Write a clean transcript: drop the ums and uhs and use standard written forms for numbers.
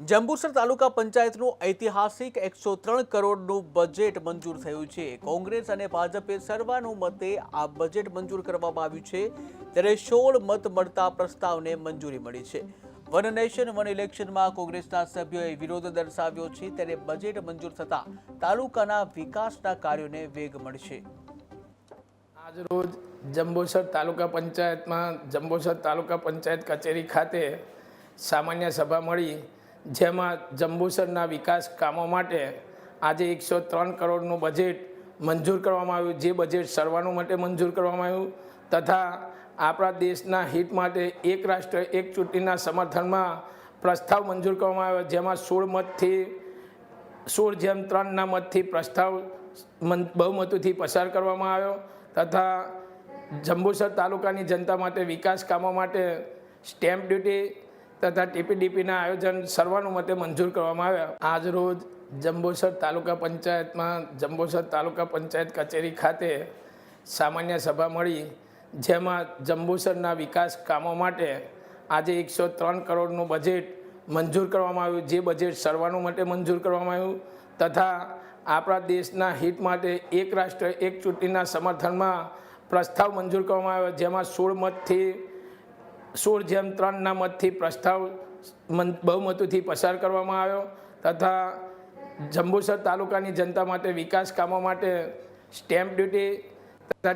જંબુસર તાલુકા પંચાયતનું ઐતિહાસિક 103 કરોડનું બજેટ મંજૂર થયું છે। કોંગ્રેસ અને ભાજપે સર્વાનુમતે આ બજેટ મંજૂર કરવામાં આવ્યું છે, ત્યારે 16 મત મળતા પ્રસ્તાવને મંજૂરી મળી છે। વન નેશન વન ઇલેક્શનમાં કોંગ્રેસના સભ્યોએ વિરોધ દર્શાવ્યો છે, ત્યારે બજેટ મંજૂર થતા તાલુકાના વિકાસના કાર્યોને વેગ મળશે। આજરોજ જંબુસર તાલુકા પંચાયતમાં જંબુસર તાલુકા પંચાયત કચેરી ખાતે સામાન્ય સભા મળી, જેમાં જંબુસરના વિકાસ કામો માટે આજે 103 કરોડનું બજેટ મંજૂર કરવામાં આવ્યું। જે બજેટ સર્વાનુમતે મંજૂર કરવામાં આવ્યું તથા આપણા દેશના હિત માટે એક રાષ્ટ્ર એક ચૂંટણીના સમર્થનમાં પ્રસ્તાવ મંજૂર કરવામાં આવ્યો, જેમાં 16:3ના મતથી પ્રસ્તાવ બહુમતીથી પસાર કરવામાં આવ્યો તથા જંબુસર તાલુકાની જનતા માટે વિકાસ કામો માટે સ્ટેમ્પ ડ્યુટી તથા ટીપીડીપીના આયોજન સર્વાનુમતે મંજૂર કરવામાં આવ્યા। આજરોજ જંબુસર તાલુકા પંચાયતમાં જંબુસર તાલુકા પંચાયત કચેરી ખાતે સામાન્ય સભા મળી, જેમાં જંબુસરના વિકાસ કામો માટે આજે 103 કરોડનું બજેટ મંજૂર કરવામાં આવ્યું। જે બજેટ સર્વાનુમતે મંજૂર કરવામાં આવ્યું તથા આપણા દેશના હિત માટે એક રાષ્ટ્ર એક ચૂંટણીના સમર્થનમાં પ્રસ્તાવ મંજૂર કરવામાં આવ્યો, જેમાં 16:3ના મતથી પ્રસ્તાવ બહુમતીથી પસાર કરવામાં આવ્યો તથા જંબુસર તાલુકાની જનતા માટે વિકાસ કામો માટે સ્ટેમ્પ ડ્યુટી તથા